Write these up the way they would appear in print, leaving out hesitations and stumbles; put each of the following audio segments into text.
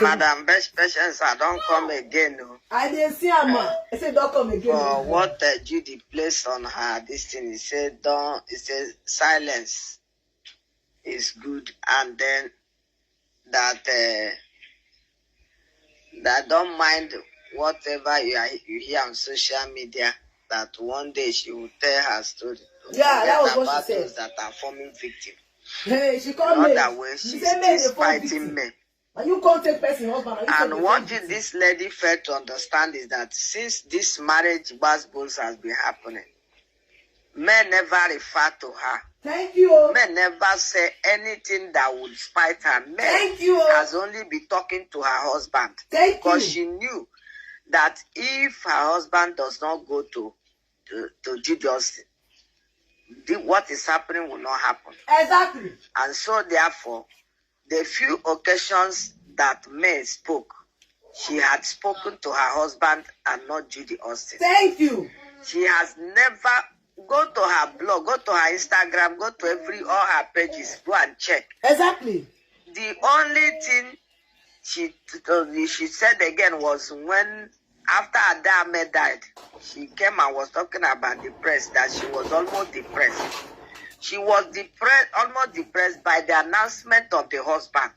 Madam, best patience, I don't come again. No. I didn't see her, ma. I said, don't come again. For what Judy placed on her, this thing, he said, silence is good. And then that don't mind whatever you hear on social media, that one day she will tell her story. Yeah, that was what she said. Those that are forming victims. Hey, she called me. That way she's still fighting men. And you can't take person husband. And one thing this lady failed to understand is that since this marriage basbos has been happening, men never refer to her. Thank you. Men never say anything that would spite her. Men Thank you. has only been talking to her husband. Thank you. Because she knew that if her husband does not go to Judy Austin, what is happening will not happen. Exactly. And so therefore, the few occasions that May spoke, she had spoken to her husband and not Judy Austin. Thank you. She has never go to her blog, go to her Instagram, go to all her pages, go and check. Exactly. The only thing she said again was when after Adame died, she came and was talking about depressed, that she was almost depressed. She was depressed, almost depressed by the announcement of the husband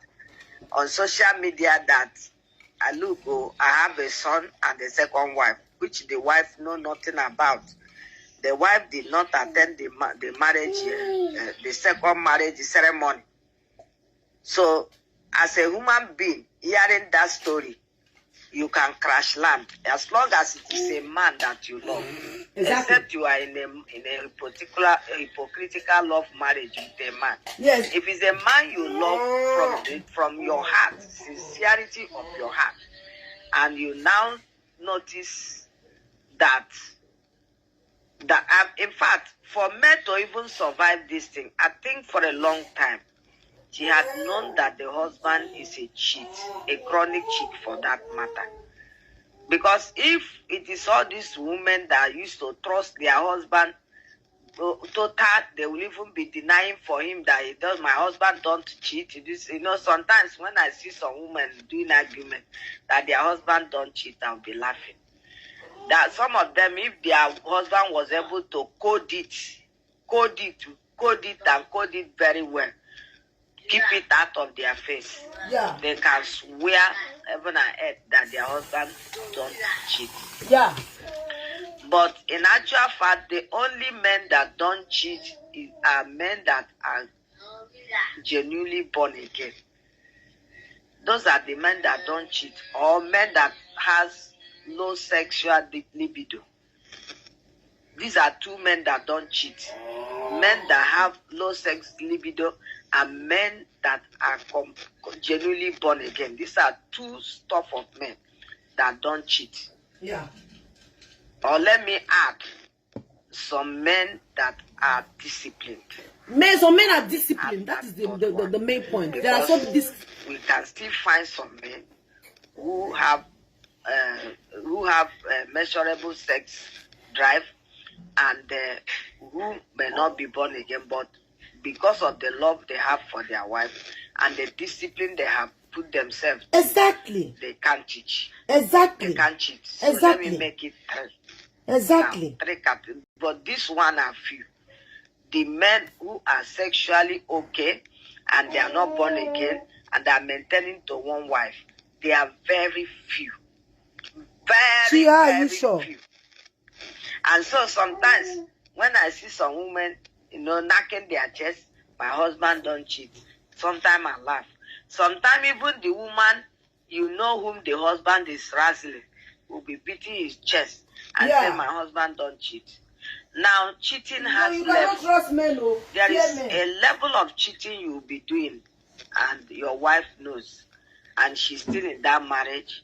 on social media that, look, I have a son and a second wife, which the wife know nothing about. The wife did not attend the marriage, the second marriage ceremony. So, as a human being, hearing that story, you can crash land as long as it is a man that you love. Exactly. Except you are in a hypocritical love marriage with a man. Yes. If it's a man you love from your heart, sincerity of your heart, and you now notice that in fact, for men to even survive this thing, I think for a long time, she had known that the husband is a cheat, a chronic cheat for that matter. Because if it is all these women that used to trust their husband, they will even be denying for him that he does. My husband don't cheat. This, sometimes when I see some women doing argument that their husband don't cheat, I'll be laughing. That some of them, if their husband was able to code it very well, keep it out of their face. Yeah. They can swear heaven and earth that their husband don't cheat. Yeah. But in actual fact, the only men that don't cheat are men that are genuinely born again. Those are the men that don't cheat, or men that has low sexual libido. These are two men that don't cheat. Men that have low sex libido and men that are genuinely born again. These are two stuff of men that don't cheat. Yeah. Or let me add, some men that are disciplined. Some men are disciplined. That is the main point. Because there are some we can still find some men who have measurable sex drive and who may not be born again, but because of the love they have for their wife and the discipline they have put themselves to, exactly, they can't teach. Exactly. They can't cheat. So exactly. Let me make it three. Exactly. Now, three categories. But this one are few. The men who are sexually okay and they are not born again and they are maintaining to one wife, they are very few. Very, very sure? few. And so sometimes when I see some women, knocking their chest, my husband don't cheat. Sometimes I laugh. Sometimes even the woman, whom the husband is wrestling, will be beating his chest and say, my husband don't cheat. Now, cheating has levels. Trust men, there is a level of cheating you will be doing, and your wife knows, and she's still in that marriage,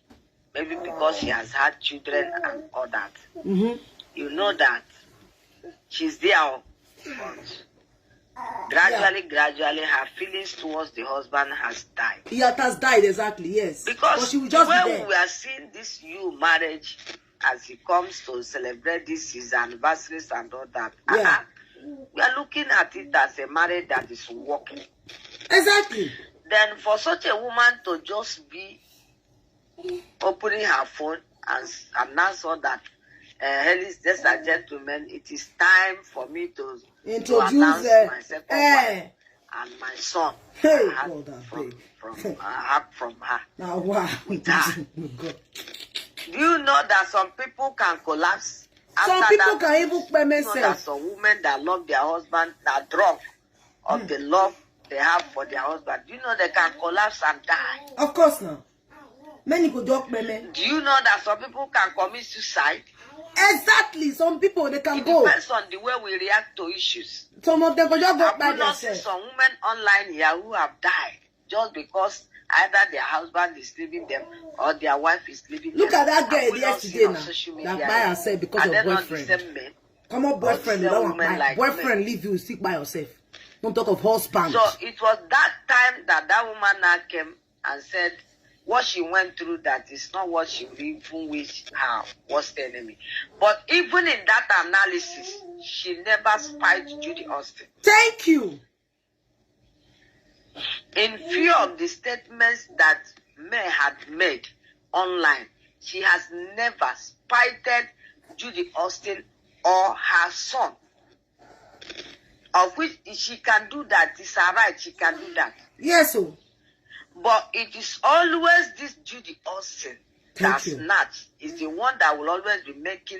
maybe because she has had children and all that. Mm-hmm. You know that she's there, but gradually, her feelings towards the husband has died. Yeah, it has died, exactly, yes. Because she will just when we are seeing this new marriage, as he comes to celebrate his anniversaries and all that, we are looking at it as a marriage that is working. Exactly. Then for such a woman to just be opening her phone and announce all that, ladies and gentlemen, it is time for me to announce my second wife and my son. Hey, I had from her. Now, wow. Do you know that some people can collapse? Some people can even pay themselves. You know that some women that love their husband, that drunk of the love they have for their husband, do you know they can collapse and die? Of course not. Many go talk, men. Do you know that some people can commit suicide? Exactly. Some people, they can go. It depends on the way we react to issues. Some of them go just go by themselves. Some women online here who have died just because either their husband is leaving them or their wife is leaving them. Look at that girl yesterday now. That buy herself because of boyfriend. Come on, boyfriend. Boyfriend leave you, stick by yourself. Don't talk of husband. So it was that time that woman now came and said what she went through, that is not what she even wished her worst enemy. But even in that analysis, she never spied Judy Austin. Thank you. In few of the statements that May had made online, she has never spited Judy Austin or her son. Of which she can do that. It's her right, she can do that. Yes, sir. But it is always this Judy Austin that snatch is the one that will always be making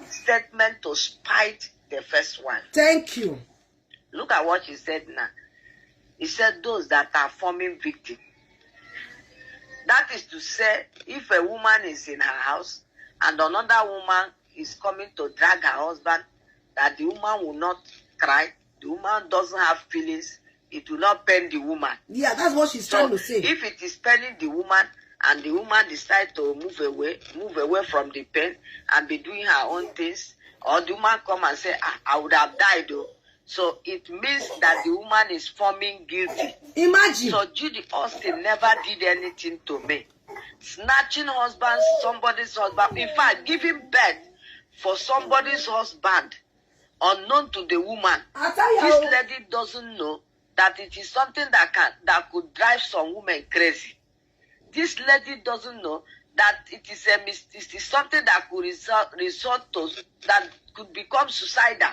statement to spite the first one. Thank you. Look at what she said now. He said those that are forming victim. That is to say, if a woman is in her house and another woman is coming to drag her husband, that the woman will not cry, the woman doesn't have feelings, it will not pain the woman. Yeah, that's what she's trying to say. If it is paining the woman and the woman decides to move away from the pain and be doing her own things, or the woman come and say, I would have died though. So it means that the woman is forming guilty. Imagine. So Judy Austin never did anything to me. Snatching somebody's husband, in fact, giving birth for somebody's husband, unknown to the woman. This lady doesn't know that it is something that could drive some women crazy. This lady doesn't know that it is something that could resort to, that could become suicidal.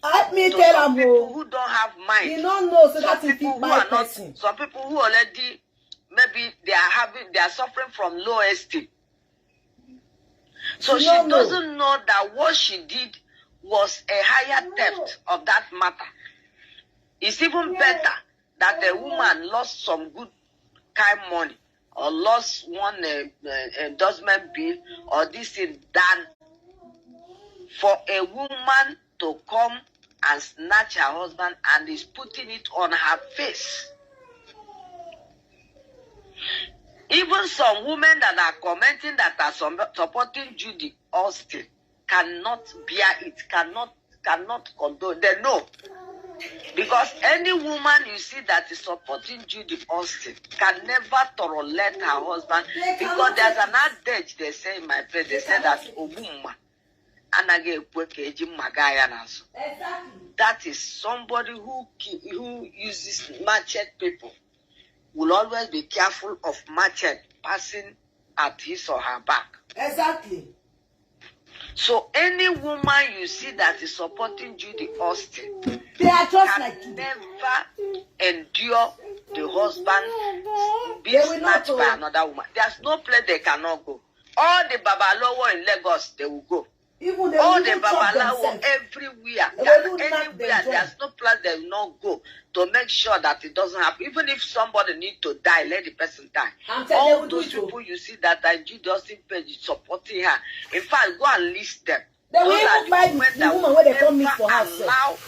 Let me to tell some people who don't have mind. You don't know, so some people who are not. Some people who already maybe they are suffering from low esteem. So she doesn't know that what she did was a higher depth of that matter. It's even better that a woman lost some good kind money or lost one endorsement bill or this thing than for a woman to come and snatch her husband and is putting it on her face. Even some women that are commenting that are supporting Judy Austin cannot bear it, cannot condone. They know. Because any woman you see that is supporting Judy Austin can never tolerate her husband. Because there's an adage they say in my place, they say that that is somebody who uses machete people will always be careful of machete passing at his or her back. Exactly. So any woman you see that is supporting Judy Austin, they are just can like never endure the husband being snatched by another woman. There's no place they cannot go. All the Babalawo in Lagos, they will go. Even all the Babalawo everywhere. Anywhere, there's no place they will not go to make sure that it doesn't happen. Even if somebody needs to die, let the person die. All those people you see that are Judy Austin page supporting her. In fact, go and list them. They will even buy the woman where they come in for her. Allow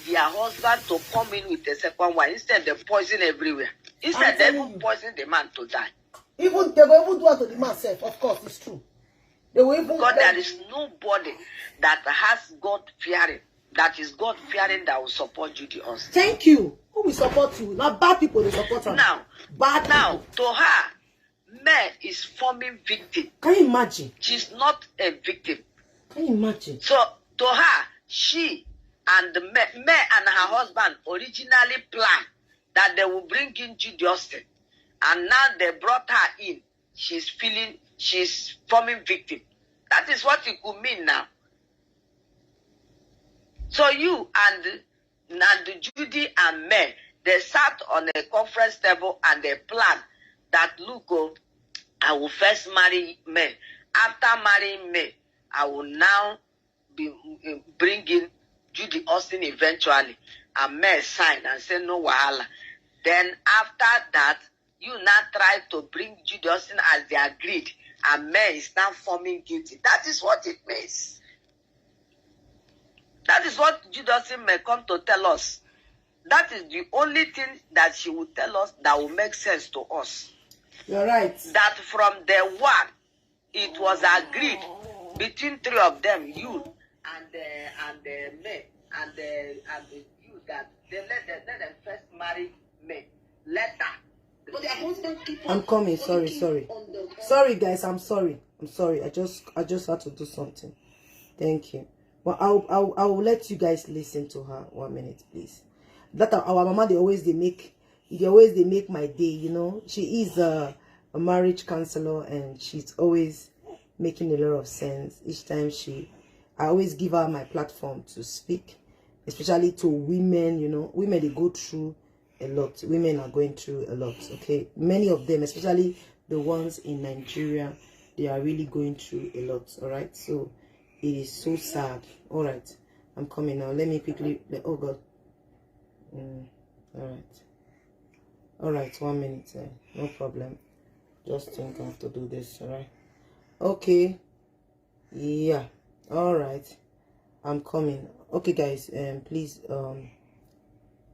their husband to come in with a second wife. Instead, they poison everywhere. Instead, they even poison the man to die. Even they will even do it to the man self. Of course, it's true. They will even because there is nobody that has God fearing, that is God fearing, that will support Judy Austin. Thank you. Who will support you? Not bad people they support her. Now, to her, May is forming victim. Can you imagine? She's not a victim. Can you imagine? So to her, she and May and her husband originally planned that they will bring in Judy Austin and now they brought her in. She's forming victim. That is what it could mean now. So you and Judy and May, they sat on a conference table and they planned that, look, I will first marry May. After marrying May, I will now be bringing Judy Austin eventually. And May sign and say no wahala. Then after that, you now try to bring Judy Austin as they agreed. And May is now forming guilty. That is what it means. That is what Judy Austin may come to tell us. That is the only thing that she will tell us that will make sense to us. You're right. That from day one, it was agreed between three of them, you and May and you, that they let them first marry May. Later. I'm coming. Sorry, guys. I'm sorry. I just had to do something. Thank you. Well, I will let you guys listen to her 1 minute, please. That our mama, they always make my day. You know, she is a marriage counselor, and she's always making a lot of sense each time I always give her my platform to speak, especially to women. You know, women, they go through a lot. Women are going through a lot. Okay, many of them, especially the ones in Nigeria, they are really going through a lot. All right, so it is so sad. All right, I'm coming now. Let me quickly. Oh God. All right. 1 minute. No problem. Just think I have to do this. All right. Okay. Yeah. All right. I'm coming. Okay, guys. Please.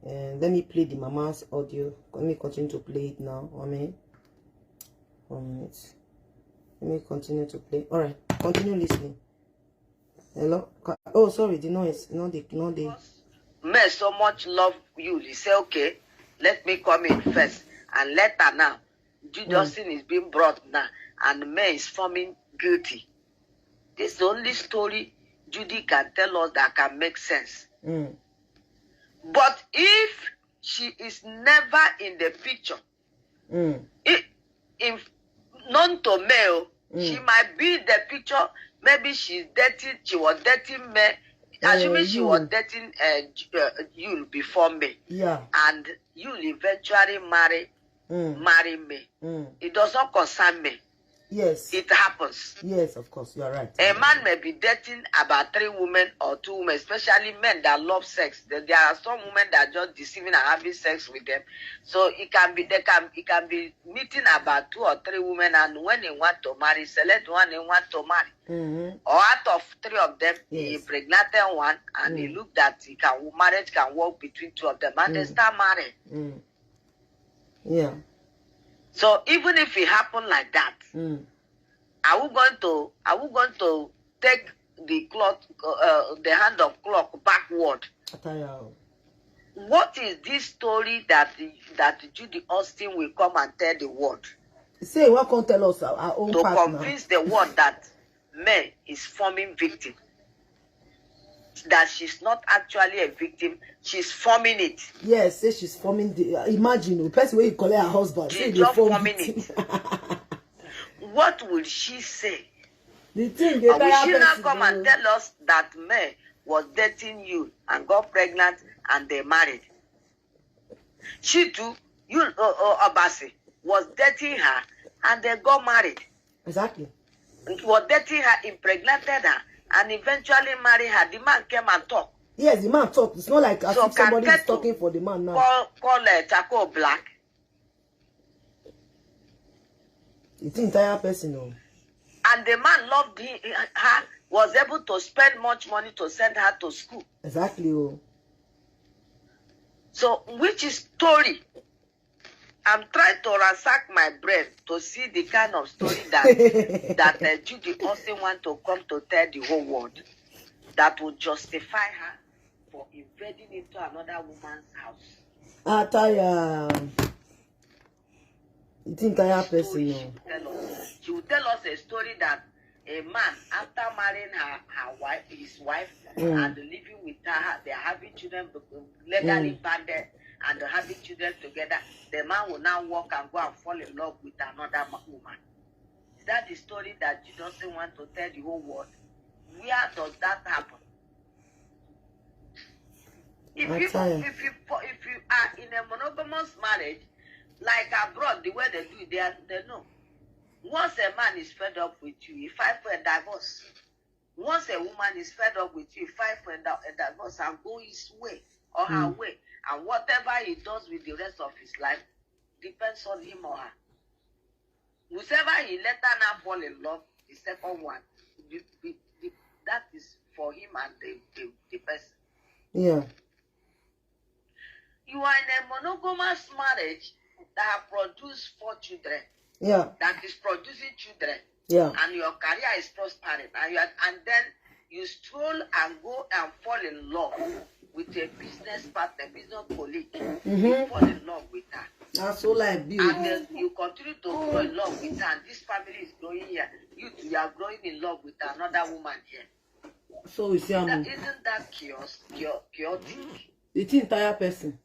Let me play the mama's audio. Let me continue to play it now. 1 minute. 1 minute. Let me continue to play. All right. Continue listening. Hello. Oh, sorry. The noise. No, the. May so much love you. He say, okay, let me come in first, and later now, Judy Austin is being brought now, and May is forming guilty. This is the only story Judy can tell us that can make sense. But if she is never in the picture, if known to May, she might be in the picture. Maybe she was dating May. Assuming she was dating Yul before me. Yeah. And Yul eventually marry me. It does not concern me. Yes. It happens. Yes, of course. You are right. A man may be dating about 3 women or 2 women, especially men that love sex. There are some women that are just deceiving and having sex with them. So it can be meeting about 2 or 3 women, and when they want to marry, select one they want to marry. Or out of 3 of them, he impregnated one, and he looked that marriage can work between 2 of them, and they start marrying. Yeah. So even if it happened like that, are we going to take the clock, the hand of clock backward? What is this story that Judy Austin will come and tell the world? Say what can tell us our own to convince the world that May is forming victim. That she's not actually a victim, she's forming it. Yes, say she's forming the. Imagine the person where you call her husband. She's just forming it. What will she say? The thing. Will she now come and tell us that May was dating you and got pregnant and they married? She too, Yul Edochie, was dating her and they got married. Exactly. Was dating her, impregnated her, and eventually marry her. The man came and talked. Yes, the man talked. It's not like as if somebody is talking for the man now. Call Charcoal Black. It's the entire person, no. And the man loved her, was able to spend much money to send her to school. Exactly. Oh. So, which is story? I'm trying to ransack my brain to see the kind of story that Judy Austin want to come to tell the whole world that would justify her for invading into another woman's house. It's entire person. She will tell us a story that a man, after marrying his wife, and living with her, they are having children legally banded, and they're having children together, the man will now walk and go and fall in love with another woman. Is that the story that you doesn't want to tell the whole world? Where does that happen? If you are in a monogamous marriage, like abroad, the way they do it, they know. Once a man is fed up with you, he fight for a divorce. Once a woman is fed up with you, he fight for a divorce and go his way or her way. And whatever he does with the rest of his life depends on him or her. Whoever he let her now fall in love, the second one, that is for him and the person. Yeah. You are in a monogamous marriage that have produced 4 children. Yeah. That is producing children. Yeah. And your career is prospering. And then you stroll and go and fall in love with a business partner, business colleague. You fall in love with her. That's all I do. And then you continue to grow in love with her. And this family is growing here. You are growing in love with another woman here. So we see isn't that chaotic? The entire person.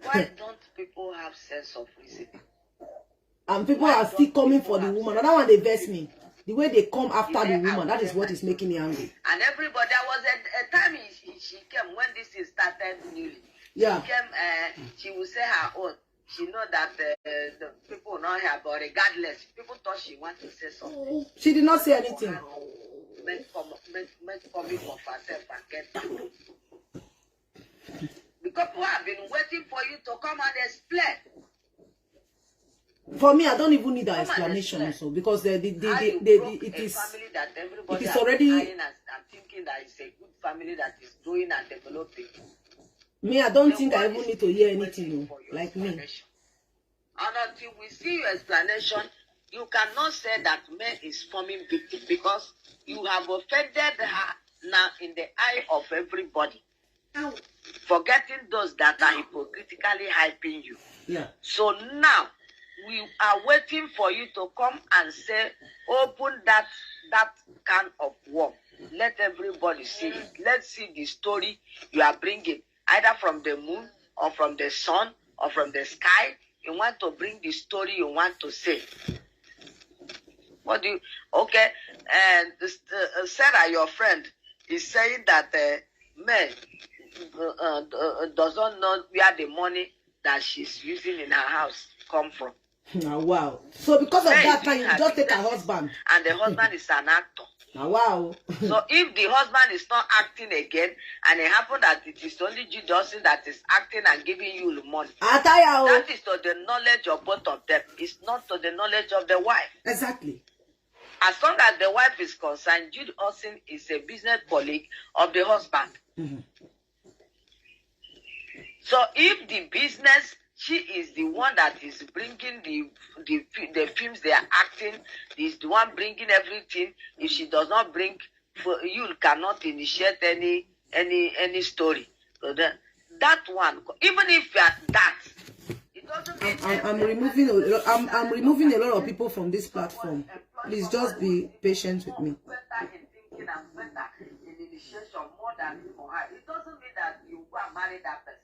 Why don't people have sense of reasoning? And people are still coming for the woman. Another one, they vex me. The way they come after the woman, that is what is making me angry. And everybody, there was a time she came when this is started newly. Yeah. She came, she will say her own. She know that the people will not hear, but regardless, people thought she wanted to say something. She did not say anything. Make coming of herself and get back. Because people have been waiting for you to come and explain. For me, I don't even need an explanation also, because it is already. I'm thinking that it's a good family that is growing and developing. Me, I don't think I even need to hear anything, like me. And until we see your explanation, you cannot say that man is forming victim, because you have offended her now in the eye of everybody. Forgetting those that are hypocritically hyping you. Yeah. So now we are waiting for you to come and say, open that can of worm. Let everybody see it. Let's see the story you are bringing, either from the moon or from the sun or from the sky. You want to bring the story you want to say. What do you? Okay, and Sarah, your friend, is saying that men doesn't know where the money that she's using in her house come from. Oh, wow. So because of that time, you just take her husband. And the husband is an actor. Oh, wow. So if the husband is not acting again, and it happened that it is only Judy Austin that is acting and giving you the money, that is to the knowledge of both of them. It's not to the knowledge of the wife. Exactly. As long as the wife is concerned, Judy Austin is a business colleague of the husband. So if the business, she is the one that is bringing the films they are acting, is the one bringing everything. If she does not bring, you cannot initiate any story. So that one, even if you are that, it doesn't mean I'm removing a lot of people from this platform. Please just be patient with me. Better in thinking and better in initiation more than him or her. It doesn't mean that you go and marry that person.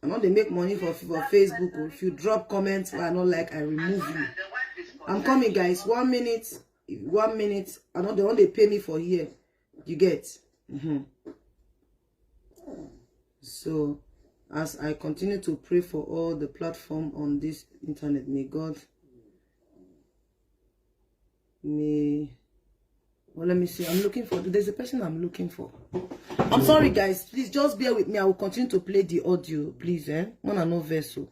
I know they make money for Facebook. Or if you drop comments I don't like, I remove you. I'm coming, guys. 1 minute. 1 minute. I know they want to pay me for here. You get. So, as I continue to pray for all the platform on this internet, may God. Well, let me see. I'm looking for. There's a person I'm looking for. I'm sorry, guys. Please just bear with me. I will continue to play the audio, please. One and no vessel.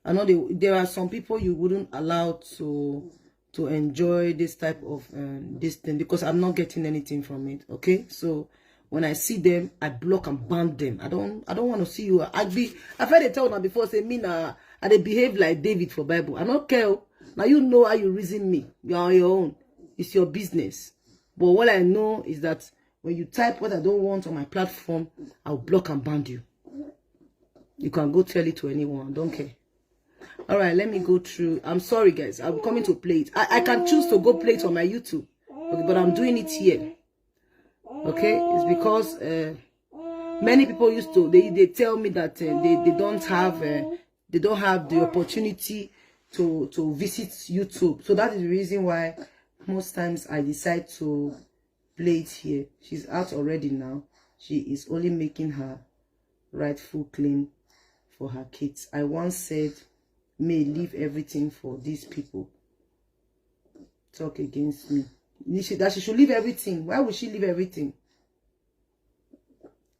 I know there are some people you wouldn't allow to enjoy this type of this thing, because I'm not getting anything from it. Okay, so when I see them, I block and ban them. I don't want to see you. I've heard they tell now before, say me now I they behave like David for Bible. I don't care. Now you know how you reason me. You're on your own. It's your business. But what I know is that when you type what I don't want on my platform, I'll block and ban you. You can go tell it to anyone. I don't care. All right, let me go through. I'm sorry, guys. I'm coming to play it. I can choose to go play it on my YouTube, okay, but I'm doing it here. Okay, it's because Many people used to, they tell me that they don't have the opportunity to visit YouTube. So that is the reason why most times I decide to play it here. She's out already now. She is only making her rightful claim for her kids. I once said, may leave everything for these people. Talk against me. That she should leave everything. Why would she leave everything?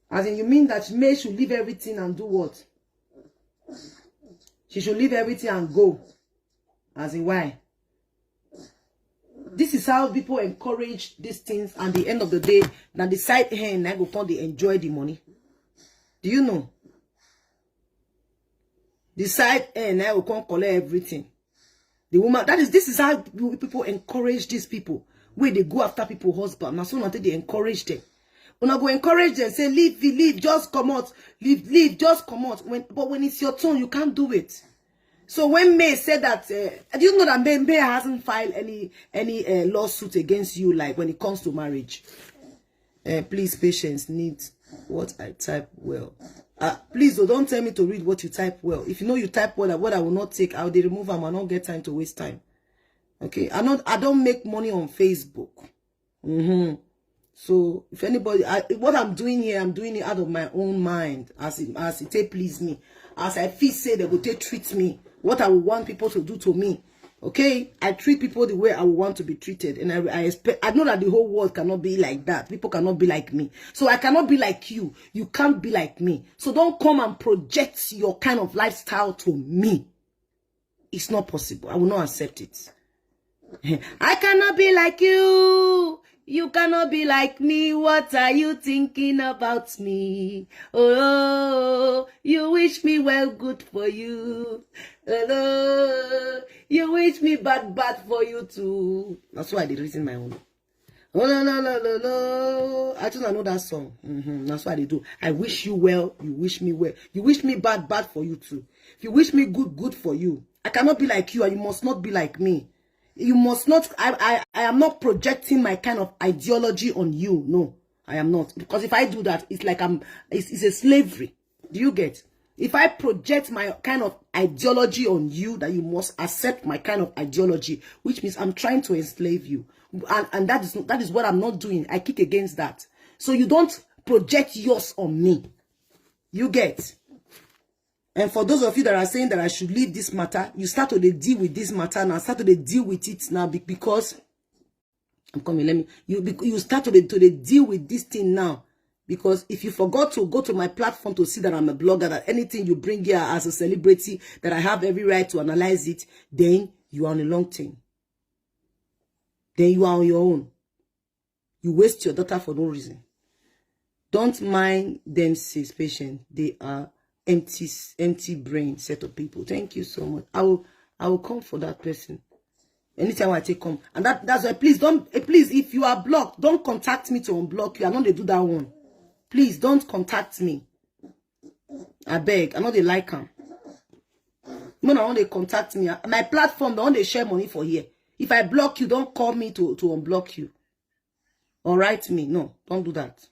As in, you mean that May should leave everything and do what? She should leave everything and go. As in, why? This is how people encourage these things, and at the end of the day, now the side hand, I go come, they enjoy the money. Do you know? The side end, I will come collect everything. The woman, this is how people encourage these people. Where they go after people's husband. Now, so until they encourage them. When I go encourage them, say, leave, just come out. Leave, just come out. But when it's your turn, you can't do it. So when May said that, do you know that May hasn't filed any lawsuit against you, like when it comes to marriage? Please, patience needs what I type well. Please don't tell me to read what you type well. If you know you type well, what I will not take, I will remove them. I don't get time to waste time. Okay, I don't make money on Facebook. So if anybody, what I'm doing here, I'm doing it out of my own mind, as it please me, as I feel say they will treat me, what I would want people to do to me. Okay, I treat people the way I would want to be treated, and I expect. I know that the whole world cannot be like that. People cannot be like me, so I cannot be like you. You can't be like me. So don't come and project your kind of lifestyle to me. It's not possible. I will not accept it. I cannot be like you. You cannot be like me. What are you thinking about me? Oh, you wish me well, good for you. Oh, you wish me bad for you too. That's why I did reason my own. Oh, no. I just know that song. That's what I do. I wish you well. You wish me well. You wish me bad for you too. If you wish me good for you. I cannot be like you, and you must not be like me. You must not, I am not projecting my kind of ideology on you. No, I am not. Because if I do that, it's like it's a slavery. Do you get? If I project my kind of ideology on you, that you must accept my kind of ideology, which means I'm trying to enslave you. And that is what I'm not doing. I kick against that. So you don't project yours on me. You get? And for those of you that are saying that I should leave this matter, you start to deal with this matter now. Start to deal with it now because I'm coming. You start to deal with this thing now, because if you forgot to go to my platform to see that I'm a blogger, that anything you bring here as a celebrity, that I have every right to analyze it, then you are on a long thing. Then you are on your own. You waste your daughter for no reason. Don't mind them, sis, patient. They are empty brain set of people. Thank you so much. I will come for that person anytime I take come. And that's why please if you are blocked, don't contact me to unblock you. I know they do that one. Please don't contact me. I beg. I know they like them. No, I want they contact me. My platform, the one they share money for here. If I block you, don't call me to unblock you. Or write me. No, don't do that.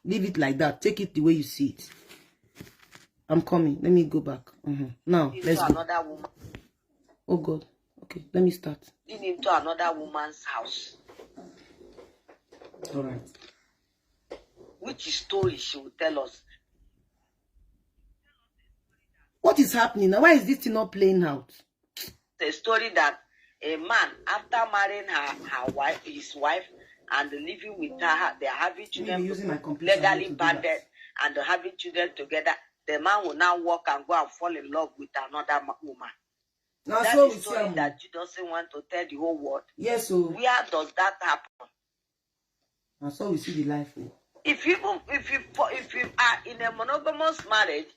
Leave it like that. Take it the way you see it. I'm coming. Let me go back. Now, let's go. Another woman. Oh, God. Okay, let me start. Into another woman's house. All right. Which story she will tell us? What is happening now? Why is this thing not playing out? The story that a man, after marrying his wife, and living with her, they are having children legally bonded, and having children together. The man will now walk and go and fall in love with another woman. Now, that's so the story that you doesn't want to tell the whole world. Yes, so where does that happen? And so we see the life. If you are in a monogamous marriage,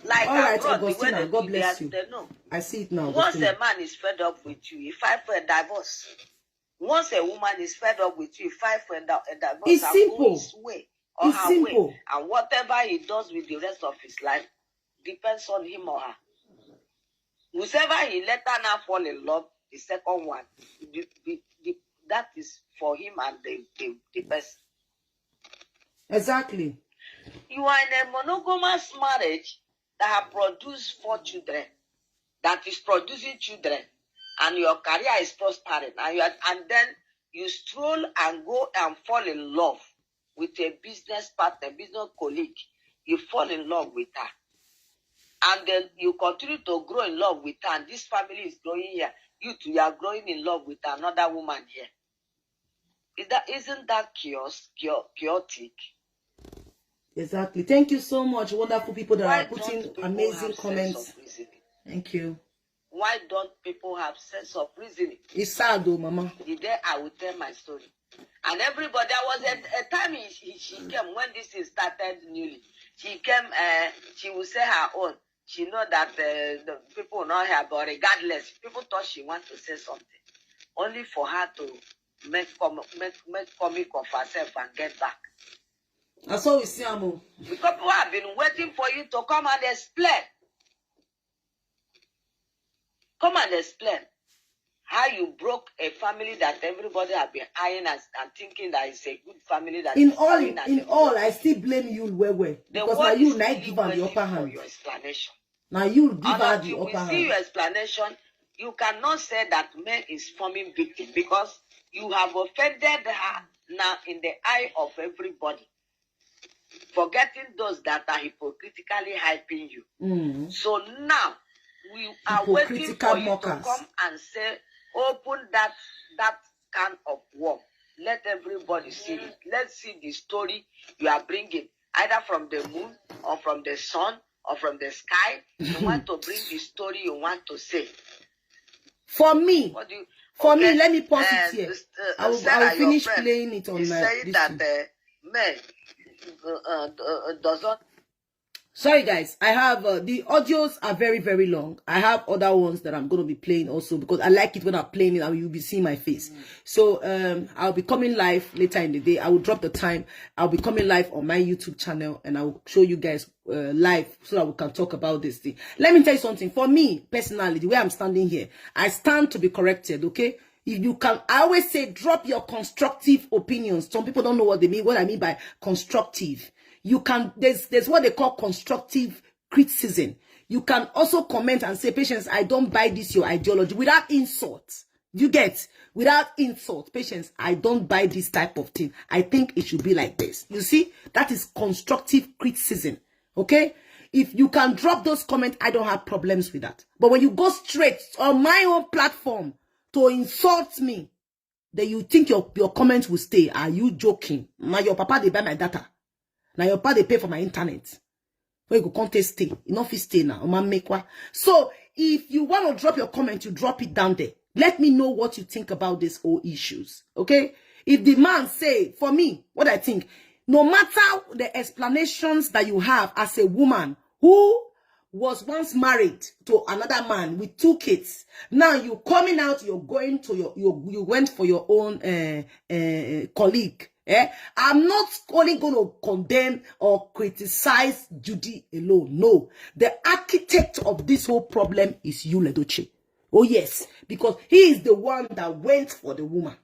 like all right, abroad, Augustina, God bless you. No. I see it now. Once a man is fed up with you, he fight for a divorce. Once a woman is fed up with you, he fight for a divorce. It's simple. His way or it's her simple. Way. And whatever he does with the rest of his life depends on him or her. Whoever he let her now fall in love, the second one, that is for him and the person. Exactly. you are in a monogamous marriage that have produced 4 children, that is producing children, and your career is prospering, and then you stroll and go and fall in love with a business partner, business colleague. You fall in love with her. And then you continue to grow in love with her, and this family is growing here. You two, you are growing in love with another woman here. Isn't that chaotic? Exactly. Thank you so much, wonderful people that are putting amazing comments. Thank you. Why don't people have sense of reasoning? It's sad though, Mama. The day I will tell my story. And everybody, there was a time she came when this is started newly. She came, she will say her own. She know that the people will not hear, but regardless, people thought she want to say something. Only for her to make comic of herself and get back. That's all we see, Amo. Because people have been waiting for you to come and explain. Come and explain how you broke a family that everybody have been eyeing and thinking that it's a good family. That in all, I still blame you, Wewe. Because now you not give her the upper hand. For your explanation. Now you give her the upper hand. See your explanation. You cannot say that man is forming victim because you have offended her now in the eye of everybody. Forgetting those that are hypocritically hyping you. So now we are waiting for you to come and say, open that can of worm. Let everybody see it. Let's see the story you are bringing, either from the moon or from the sun or from the sky. You want to bring the story you want to say. For me, let me pause it here. I will finish playing it on my. Saying that men does not. Sorry guys, I have the audios are very, very long. I have other ones that I'm going to be playing also because I like it when I'm playing it and you'll be seeing my face. So I'll be coming live later in the day. I will drop the time. I'll be coming live on my YouTube channel and I will show you guys live so that we can talk about this thing. Let me tell you something. For me, personally, the way I'm standing here, I stand to be corrected, okay? If you can, I always say drop your constructive opinions. Some people don't know what they mean, what I mean by constructive. You can, there's what they call constructive criticism. You can also comment and say, Patience, I don't buy this, your ideology, without insult. You get? Without insult. Patience, I don't buy this type of thing. I think it should be like this. You see? That is constructive criticism. Okay? If you can drop those comments, I don't have problems with that. But when you go straight on my own platform to insult me, then you think your comments will stay. Are you joking? Now your papa, they buy my data. Now your papa, they pay for my internet. Where you go contest stay. Enough is stay now. So if you want to drop your comment, you drop it down there. Let me know what you think about these whole issues. Okay? If the man say, for me, what I think, no matter the explanations that you have as a woman who was once married to another man with 2 kids, now you coming out, you're going to you went for your own colleague. I'm not only going to condemn or criticize Judy alone. No, the architect of this whole problem is Yul Edochie. Oh yes, because he is the one that went for the woman.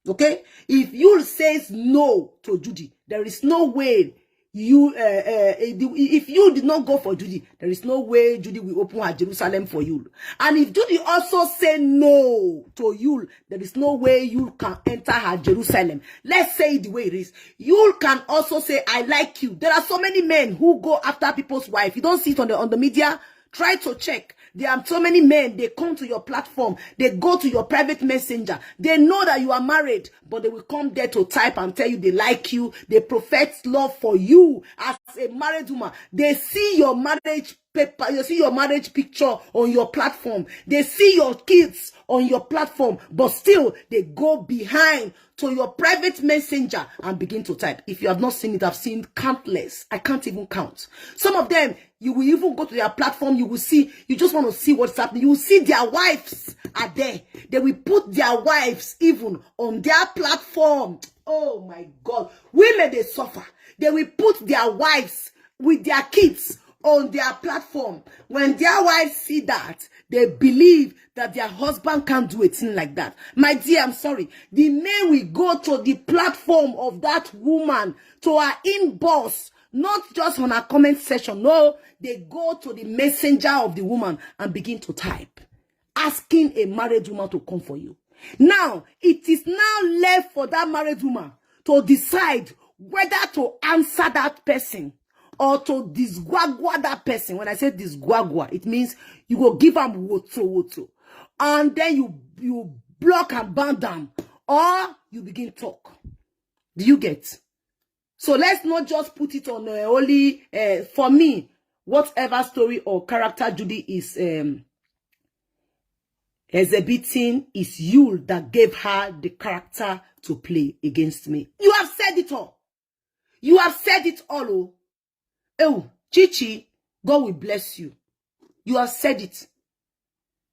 Okay, if Yul says no to Judy, there is no way you if you did not go for Judy, there is no way Judy will open her Jerusalem for Yul. And if Judy also say no to Yul, there is no way Yul can enter her Jerusalem. Let's say it the way it is. Yul can also say, I like you. There are so many men who go after people's wife. You don't see it on the media. Try to check. There are so many men, they come to your platform, they go to your private messenger, they know that you are married, but they will come there to type and tell you they like you, they profess love for you as a married woman. They see your marriage paper, you see your marriage picture on your platform, they see your kids on your platform, but still they go behind to your private messenger and begin to type. If you have not seen it, I've seen countless. I can't even count. Some of them, you will even go to their platform, you will see, you just want to see what's happening. You will see their wives are there. They will put their wives even on their platform. Oh my God. Women, they suffer. They will put their wives with their kids on their platform. When their wives see that, they believe that their husband can't do a thing like that. My dear, I'm sorry. The men will go to the platform of that woman, to her inbox, not just on a comment section. No, they go to the messenger of the woman and begin to type, asking a married woman to come for you. Now, it is now left for that married woman to decide whether to answer that person or to disguagua that person. When I say disguagua, it means you go give them wotowoto. And then you block and ban them. Or you begin talk. Do you get? So let's not just put it on only, for me, whatever story or character Judy is exhibiting is Yul that gave her the character to play against me. You have said it all. You have said it all. Oh, Chichi, God will bless you. You have said it.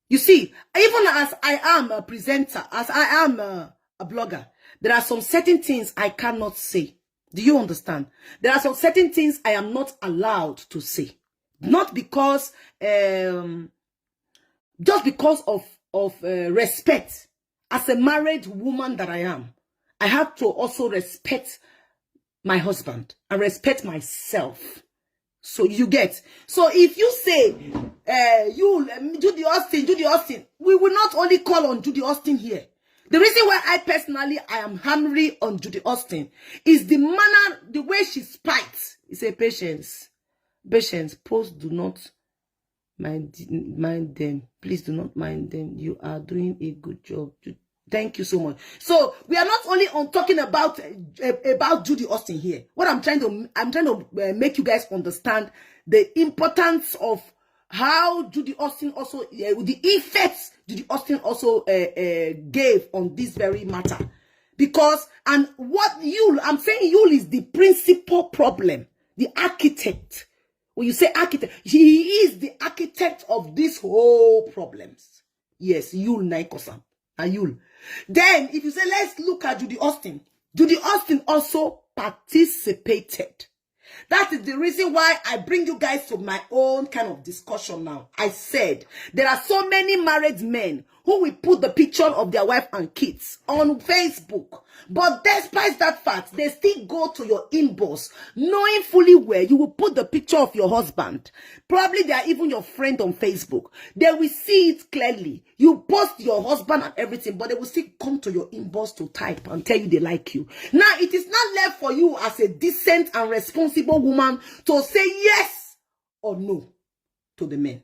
You see, even as I am a presenter, as I am a blogger, there are some certain things I cannot say. Do you understand? There are some certain things I am not allowed to say. Not because, just because of respect. As a married woman that I am, I have to also respect my husband and respect myself. So you get. So if you say, Judy Austin, we will not only call on Judy Austin here. The reason why I am hammering on Judy Austin is the manner, the way she spikes. It's a patience. Patience. Post do not mind them. Please do not mind them. You are doing a good job. Thank you so much. So we are not only on talking about Judy Austin here. What I'm trying to make you guys understand the importance of how Judy Austin also the effects Judy Austin also gave on this very matter. Because and what I'm saying Yul is the principal problem, the architect. When you say architect, he is the architect of this whole problems. Yes, Yul Naikosan. Yul. Then, if you say, let's look at Judy Austin. Judy Austin also participated. That is the reason why I bring you guys to my own kind of discussion now. I said, there are so many married men who will put the picture of their wife and kids on Facebook. But despite that fact, they still go to your inbox, knowing fully well you will put the picture of your husband. Probably they are even your friend on Facebook. They will see it clearly. You post your husband and everything, but they will still come to your inbox to type and tell you they like you. Now, it is not left for you as a decent and responsible woman to say yes or no to the men.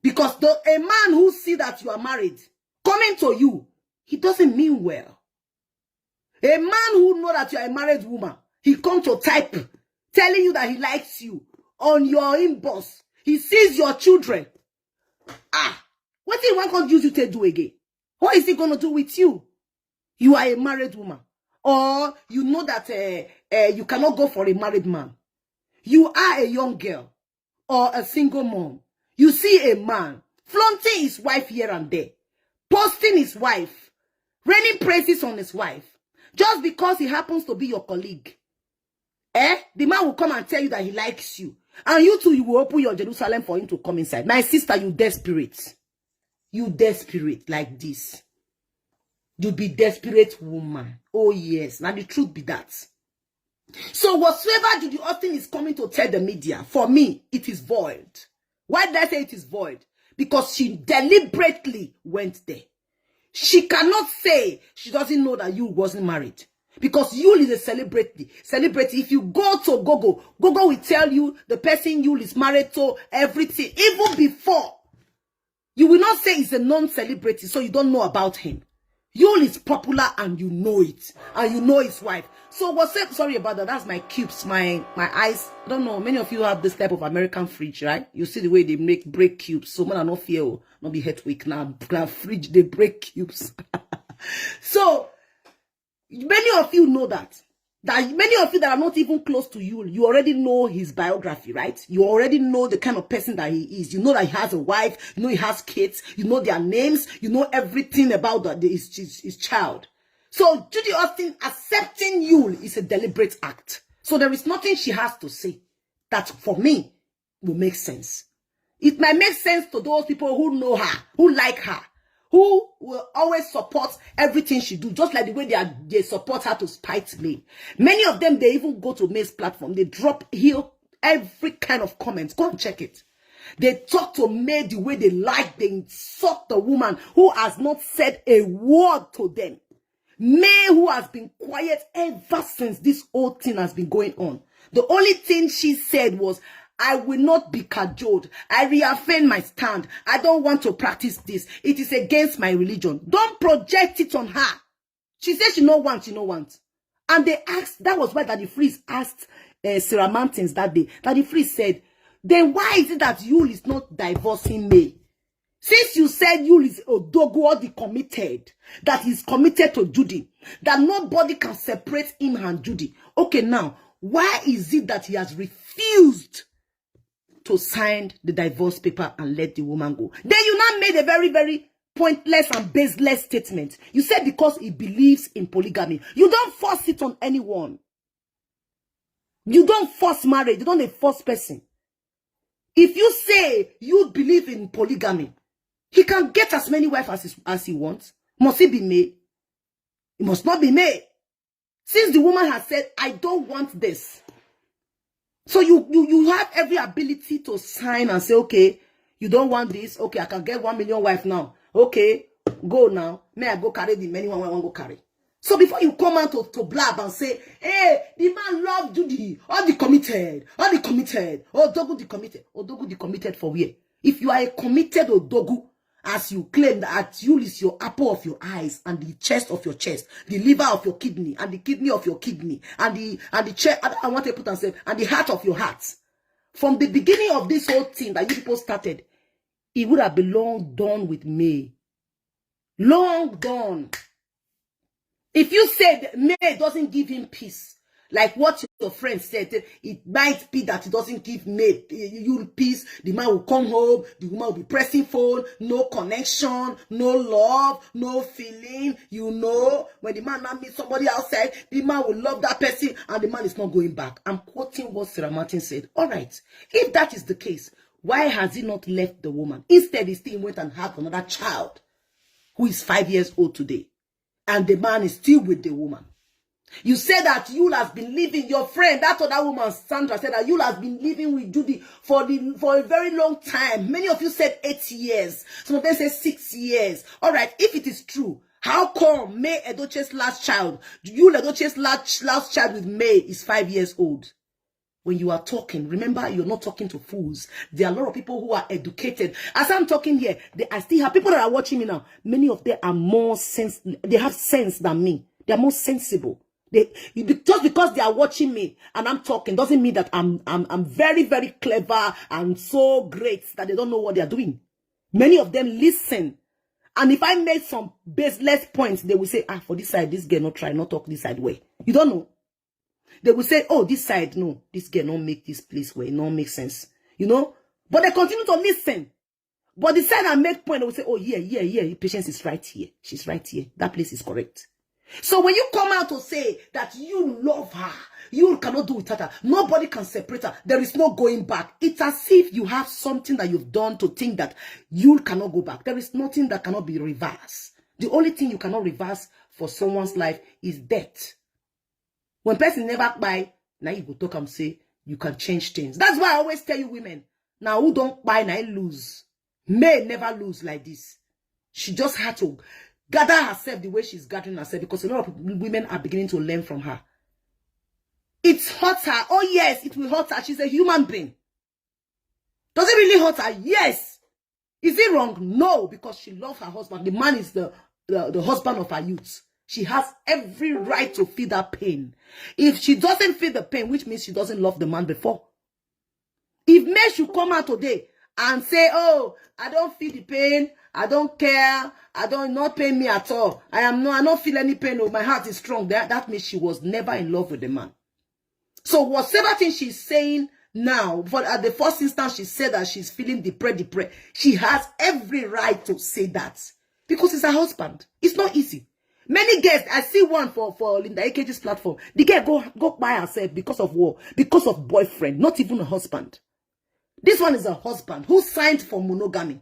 Because a man who see that you are married, coming to you, he doesn't mean well. A man who know that you are a married woman, he come to type, telling you that he likes you on your inbox. He sees your children. What do you want to use you to do again? What is he going to do with you? You are a married woman. Or you know that you cannot go for a married man. You are a young girl or a single mom. You see a man flaunting his wife here and there, posting his wife, raining praises on his wife, just because he happens to be your colleague. The man will come and tell you that he likes you. And you too, you will open your Jerusalem for him to come inside. My sister, you desperate. You desperate like this. You be desperate woman. Oh yes, now the truth be that. So whatsoever Judy Austin is coming to tell the media, for me, it is void. Why did I say it is void? Because she deliberately went there. She cannot say she doesn't know that Yul wasn't married. Because Yul is a celebrity. If you go to Google will tell you the person Yul is married to, everything. Even before. You will not say he's a non-celebrity, so you don't know about him. Yul is popular and you know it. And you know his wife. So what's up? Sorry about that. That's my cubes, my eyes. I don't know. Many of you have this type of American fridge, right? You see the way they break cubes. So man, I not fear, not be head weak now. Fridge, they break cubes. So many of you know that. Many of you that are not even close to you already know his biography, right? You already know the kind of person that he is. You know that he has a wife. You know he has kids. You know their names. You know everything about his child. So Judy Austin accepting Yul is a deliberate act. So there is nothing she has to say that for me will make sense. It might make sense to those people who know her, who like her, who will always support everything she do, just like the way they support her to spite May. Many of them, they even go to May's platform. They drop here every kind of comments. Go and check it. They talk to May the way they like. They insult the woman who has not said a word to them. May, who has been quiet ever since this whole thing has been going on. The only thing she said was, I will not be cajoled. I reaffirm my stand. I don't want to practice this. It is against my religion. Don't project it on her. She said she no want, And they asked, that was why Daddy Freeze asked Sarah Martins that day. Daddy Freeze said, then why is it that Yul is not divorcing May? Since you said Yul is Odogo, the committed, that he's committed to Judy, that nobody can separate him and Judy. Okay, now, why is it that he has refused to sign the divorce paper and let the woman go? Then you now made a very, very pointless and baseless statement. You said because he believes in polygamy. You don't force it on anyone. You don't force marriage. You don't a force person. If you say you believe in polygamy, he can get as many wives as he wants. Must it be May? It must not be May. Since the woman has said, I don't want this. So you have every ability to sign and say, okay, you don't want this. Okay, I can get 1 million wife now. Okay, go now. May I go carry the many one I want to go carry? So before you come out to blab and say, hey, the man loved Judy, all the committed, Odogu the committed. Odogu the committed for where? If you are a committed Odogu, as you claim that Yul is your apple of your eyes and the chest of your chest, the liver of your kidney and the kidney of your kidney and the chest, I want to put and say, and the heart of your heart. From the beginning of this whole thing that you people started, it would have been long done with May. Long done. If you said May doesn't give him peace, like what your friend said, it might be that it doesn't give May you peace. The man will come home, the woman will be pressing phone, no connection, no love, no feeling. You know, when the man now meets somebody outside, the man will love that person and the man is not going back. I'm quoting what Sarah Martin said. All right, if that is the case, why has he not left the woman? Instead, he still went and had another child who is 5 years old today. And the man is still with the woman. You said that Yul has been living, your friend, that other woman, Sandra, said that Yul has been living with Judy for a very long time. Many of you said 8 years. Some of them said 6 years. All right, if it is true, how come May Edochie's last child, Yul Edochie's last child with May is 5 years old? When you are talking, remember, you're not talking to fools. There are a lot of people who are educated. As I'm talking here, I still have people that are watching me now. Many of them are more they have sense than me. They are more sensible. Just because they are watching me and I'm talking doesn't mean that I'm very, very clever and so great that they don't know what they are doing. Many of them listen. And if I make some baseless points, they will say, for this side, this girl not try, not talk this side way. You don't know. They will say, oh, this side, no, this girl don't make this place where it don't make sense. You know? But they continue to listen. But the side I make point, they will say, oh, yeah, Patience is right here. She's right here. That place is correct. So when you come out to say that you love her, you cannot do without her, nobody can separate her, there is no going back. It's as if you have something that you've done to think that you cannot go back. There is nothing that cannot be reversed. The only thing you cannot reverse for someone's life is death. When person never buy, now you go talk and say you can change things. That's why I always tell you women, now who don't buy, now lose. May never lose like this. She just had to gather herself the way she's gathering herself because a lot of women are beginning to learn from her. It hurts her. Oh yes, it will hurt her. She's a human being. Does it really hurt her? Yes. Is it wrong? No, because she loves her husband. The man is the husband of her youth. She has every right to feel that pain. If she doesn't feel the pain, which means she doesn't love the man before. If May should come out today and say, oh, I don't feel the pain, I don't care, not pain me at all. I don't feel any pain, oh, my heart is strong. That means she was never in love with the man. So whatever thing she's saying now, but at the first instance she said that she's feeling depressed. She has every right to say that. Because it's her husband. It's not easy. Many girls, I see one for Linda AKG's platform. The girl go by herself because of war, because of boyfriend, not even a husband. This one is a husband who signed for monogamy.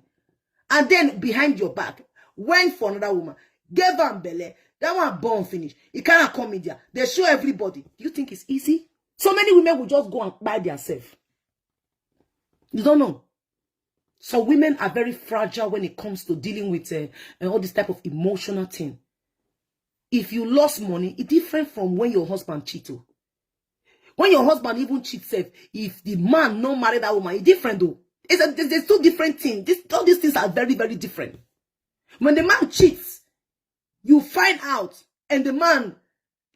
And then behind your back, went for another woman, gave her belly. That one born finish. It cannot come in there. They show everybody. Do you think it's easy? So many women will just go and buy themselves. You don't know. So women are very fragile when it comes to dealing with all this type of emotional thing. If you lost money, it's different from when your husband cheated. When your husband even cheats, if the man not marry that woman, it's different though. There's two different things. All these things are very, very different. When the man cheats, you find out, and the man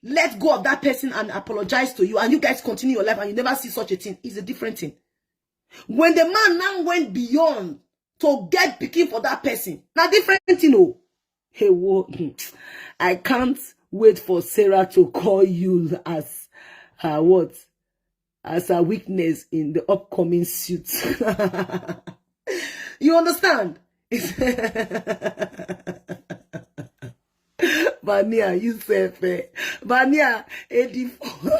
let go of that person and apologize to you, and you guys continue your life, and you never see such a thing. It's a different thing. When the man now went beyond to get picking for that person, now different thing. Oh, hey, whoa, I can't wait for Sarah to call you as her what? As a weakness in the upcoming suit. You understand? Vania, you say fair. Vania, Ndifo.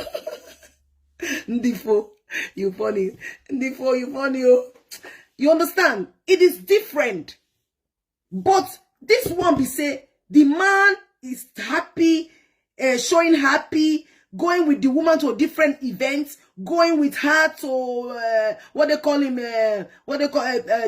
Ndifo, you funny. Ndifo, you funny. Oh. You understand? It is different. But this one be say, the man is happy, showing happy, going with the woman to different events, going with her to what they call him,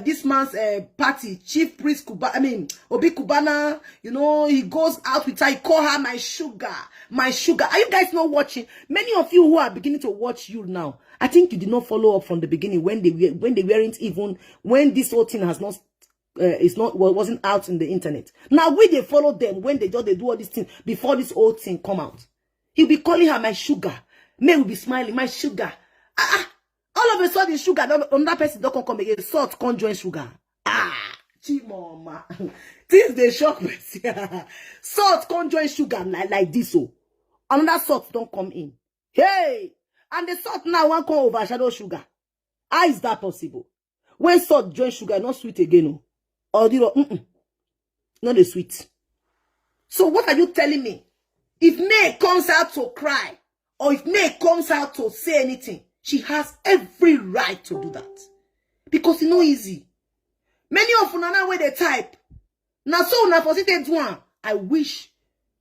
this man's party, Chief Priest Obi Kubana. You know, he goes out with her. He call her my sugar, my sugar. Are you guys not watching? Many of you who are beginning to watch you now, I think you did not follow up from the beginning when they weren't even, when this whole thing has not. Wasn't out in the internet. Now they follow them when they do all these things before this whole thing come out. He'll be calling her my sugar. Men will be smiling, my sugar. All of a sudden, sugar, another person don't come again. Salt can't join sugar. Chimoma. Things they shock me. Salt can't join sugar like this. So another salt don't come in. Hey! And the salt now won't come overshadow sugar. How is that possible? When salt join sugar, not sweet again. Or not the sweet. So what are you telling me? If May comes out to cry, or if May comes out to say anything, she has every right to do that. Because it's not easy. Many of you now where they type. Now so now for one, I wish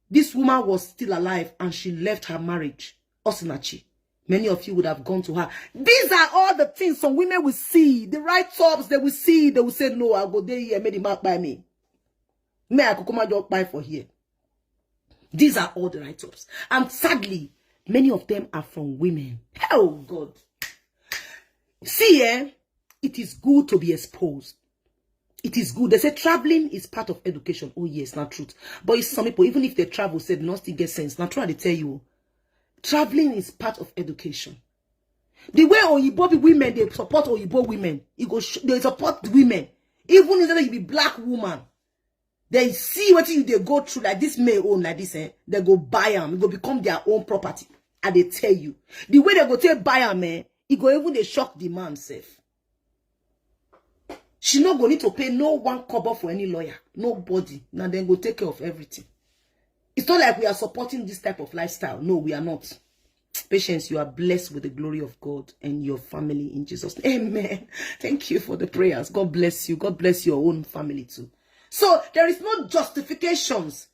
this woman was still alive and she left her marriage. Osinachi. Many of you would have gone to her. These are all the things some women will see. The right tops they will see. They will say, no, I'll go there here. Made the mark by me. May I come and just buy for here. These are all the right tops. And sadly, many of them are from women. Oh, God. See, it is good to be exposed. It is good. They say traveling is part of education. Oh, yes, not truth. But some people, even if they travel, say, not still get sense. Now, try to tell you. Traveling is part of education. The way Oyibo women, they support Oyibo women. They support women. Even if you be black woman. They see what they go through, like this may own, like this, they go buy them. It go become their own property. And they tell you. The way they go take buy them, it go even they shock the man self. She not going to pay no one kobo for any lawyer. Nobody. Now then go take care of everything. It's not like we are supporting this type of lifestyle. No, we are not. Patience, you are blessed with the glory of God and your family in Jesus' name. Amen. Thank you for the prayers. God bless you. God bless your own family too. So there is no justifications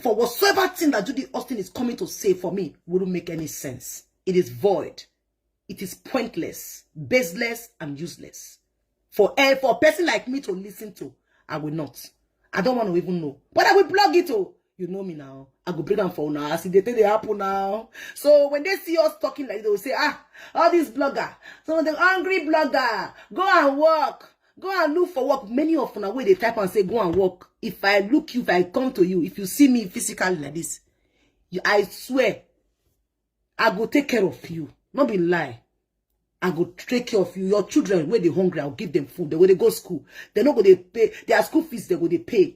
for whatsoever thing that Judy Austin is coming to say for me wouldn't make any sense. It is void. It is pointless, baseless, and useless. For a person like me to listen to, I will not. I don't want to even know. But I will blog it. Oh. You know me now. I go bring them for now. I see they take the apple now. So when they see us talking like they will say, all these bloggers, some of them angry blogger, go and work. Go and look for work. Many of them where they type and say, go and work. If I look you, if I come to you, if you see me physically like this, I swear, I go take care of you. Not be lie. I go take care of you. Your children, when they hungry, I'll give them food. When they go to school, they're not going to pay. Their school fees, they're going to pay.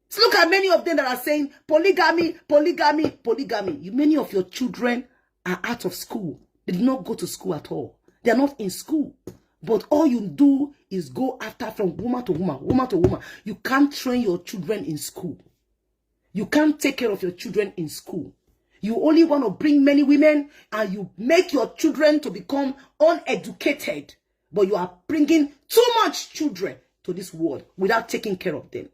So look at many of them that are saying polygamy, polygamy, polygamy. Many of your children are out of school. They did not go to school at all. They are not in school. But all you do is go after from woman to woman, woman to woman. You can't train your children in school. You can't take care of your children in school. You only want to bring many women and you make your children to become uneducated. But you are bringing too much children to this world without taking care of them.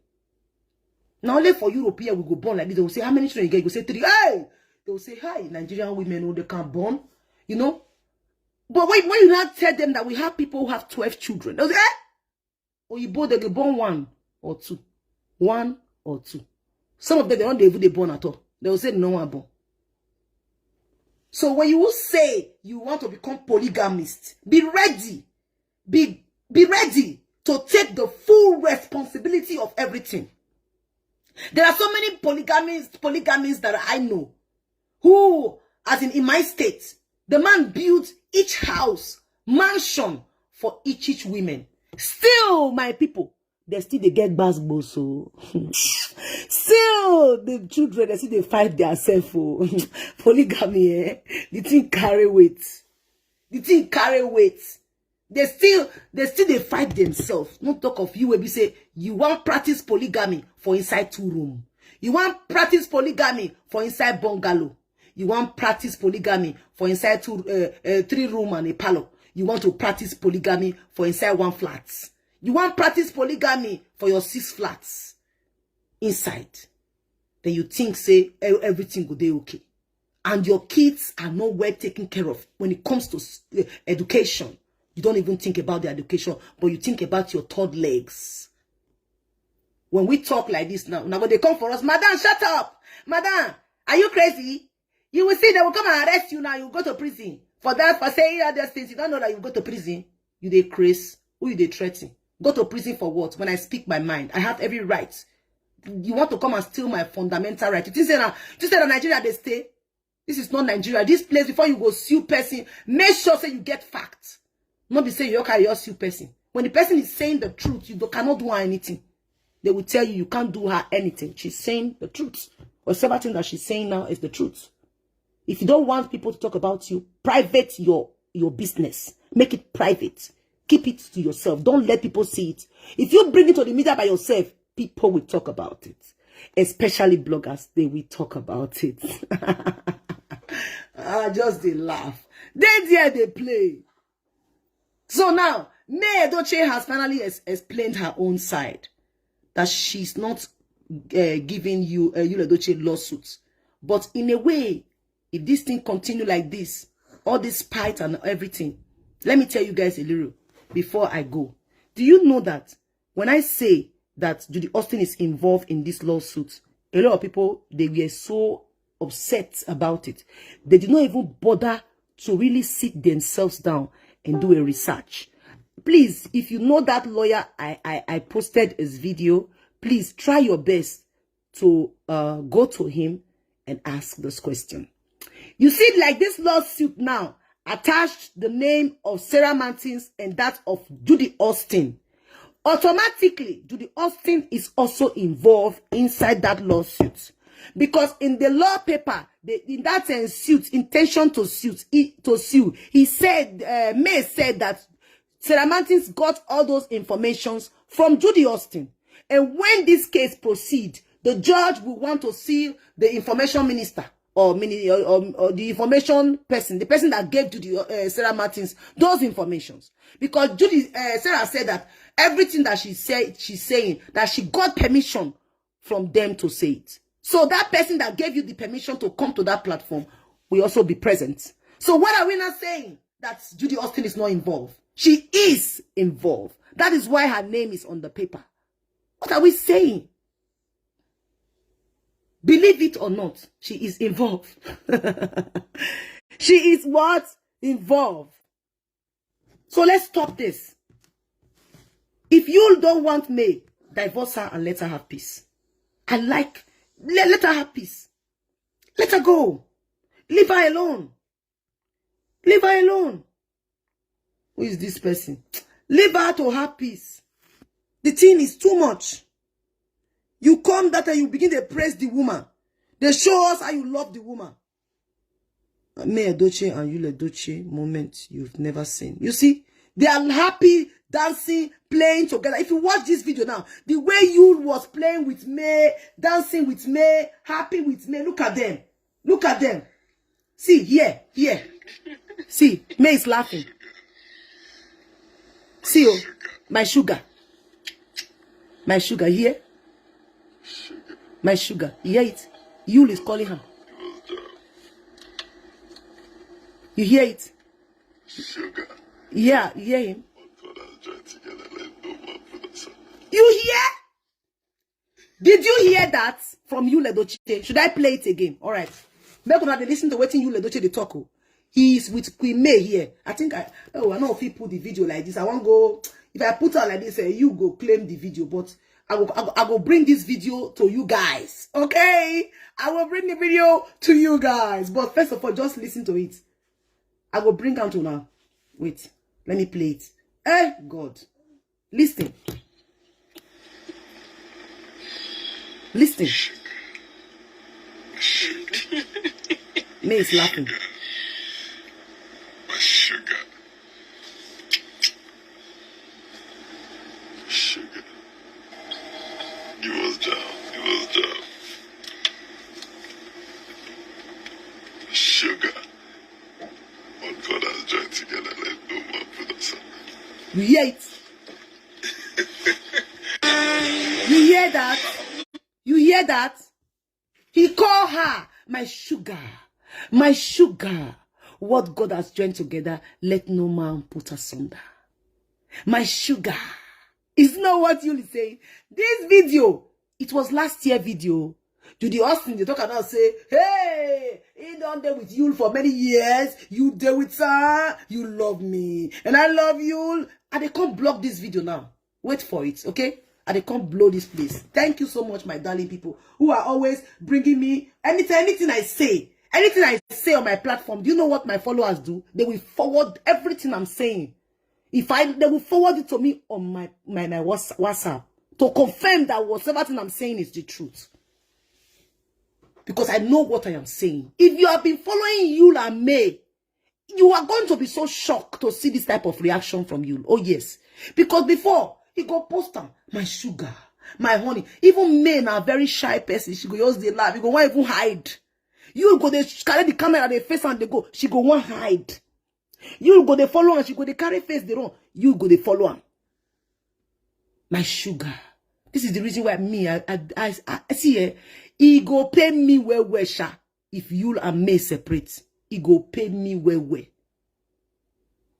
Now only for European we go born like this. They will say, how many children you get? You go say 3. Hey! They will say, hi, Nigerian women, oh, they can't born. You know? But when you now tell them that we have people who have 12 children, they'll say, eh? Or you both, they go born 1 or 2. 1 or 2. Some of them, they don't even they born at all. They will say, no one born. So when you will say you want to become polygamist, be ready. Be ready to take the full responsibility of everything. There are so many polygamists that I know who, as in my state, the man built each house, mansion for each women. Still, my people, they get basbo, so still the children, they fight themselves for polygamy. The thing carry weight. The thing carry weight. They still fight themselves. No talk of you where we say you want practice polygamy for inside 2 room. You want practice polygamy for inside bungalow. You want practice polygamy for inside 3 room and a parlor. You want to practice polygamy for inside 1 flat. You want practice polygamy for your 6 flats inside. Then you think say everything go dey okay. And your kids are not well taken care of when it comes to education. You don't even think about the education, but you think about your 3rd legs. When we talk like this now when they come for us, Madam, shut up. Madam, are you crazy? You will see they will come and arrest you now. You go to prison. For saying other things, you don't know that you go to prison. You dey crazy. Who you dey threaten? Go to prison for what? When I speak my mind, I have every right. You want to come and steal my fundamental right? You say that Nigeria they stay. This is not Nigeria. This place, before you go sue person, make sure say you get facts. Not be saying you carry your sue person. When the person is saying the truth, you cannot do her anything. They will tell you can't do her anything. She's saying the truth. Whatever thing that she's saying now is the truth. If you don't want people to talk about you, private your business. Make it private. Keep it to yourself. Don't let people see it. If you bring it to the media by yourself, people will talk about it. Especially bloggers, they will talk about it. Just they laugh. They play. So now, Yul Edochie has finally explained her own side. That she's not giving you Yul Edochie lawsuits. But in a way, if this thing continue like this, all this spite and everything, let me tell you guys a little before I go. Do you know that when I say that Judy Austin is involved in this lawsuit, a lot of people, they were so upset about it. They did not even bother to really sit themselves down and do a research. Please, if you know that lawyer, I posted his video. Please try your best to go to him and ask this question. You see, like this lawsuit now attached the name of Sarah Martins and that of Judy Austin. Automatically, Judy Austin is also involved inside that lawsuit. Because in the law paper, in that suit, intention to sue, he said, May said that Sarah Martins got all those informations from Judy Austin. And when this case proceeds, the judge will want to see the information minister or the information person, the person that gave Judy Sarah Martins those informations. Because Sarah said that everything that she's saying, that she got permission from them to say it. So that person that gave you the permission to come to that platform will also be present. So what are we not saying? That Judy Austin is not involved. She is involved. That is why her name is on the paper. What are we saying? Believe it or not, she is involved. She is what? Involved. So let's stop this. If you don't want May, divorce her and let her have peace. Let her have peace. Let her go. Leave her alone. Leave her alone. Who is this person? Leave her to have peace. The thing is too much. You come that and you begin to praise the woman. They show us how you love the woman. Yul Edochie and Yul Edochie moment you've never seen. You see, they are happy, dancing, playing together. If you watch this video now, the way Yul was playing with May, dancing with May, happy with May, look at them. Look at them. See, here. See, May is laughing. See, oh, my sugar. My sugar here. My sugar. You hear it? Yul is calling her. You hear it? Sugar. Yeah, you hear him? You hear? Did you hear that from Yul Edochie? Should I play it again? All right. Make una dey listen to wetin Yul Edochie dey talk. He is with Queen May here. I know if he put the video like this. I won't go. If I put her like this, you go claim the video. But I will bring this video to you guys. Okay? I will bring the video to you guys. But first of all, just listen to it. I will bring out to now. Wait. Let me play it. Eh, God. Listen. Listen. May is laughing. My sugar. Sugar. You was down. Sugar. What God has joined together, let no man put us under. You hear it? You hear that? You hear that? He called her my sugar. My sugar. What God has joined together, let no man put asunder. My sugar. Isn't that what Yul is saying? This video, it was last year video. Judy Austin, they talk about say, hey, he done there with Yul for many years. You there with her. You love me. And I love Yul. And they can't block this video now. Wait for it, okay? And they can't blow this place. Thank you so much, my darling people, who are always bringing me anything I say. Anything I say on my platform, do you know what my followers do? They will forward everything I'm saying. They will forward it to me on my WhatsApp to confirm that whatever thing I'm saying is the truth. Because I know what I am saying. If you have been following Yul and May, you are going to be so shocked to see this type of reaction from Yul. Oh yes. Because before, he go post them, my sugar, my honey. Even May na a very shy person. She go use the laugh. He go want even hide. You go they carry the camera, they face and they go. She go want hide. You go they follow and she go they carry face they run. You go they follow her. My sugar. This is the reason why me I see he go pay me well sha. If Yul and May separate, he go pay me well.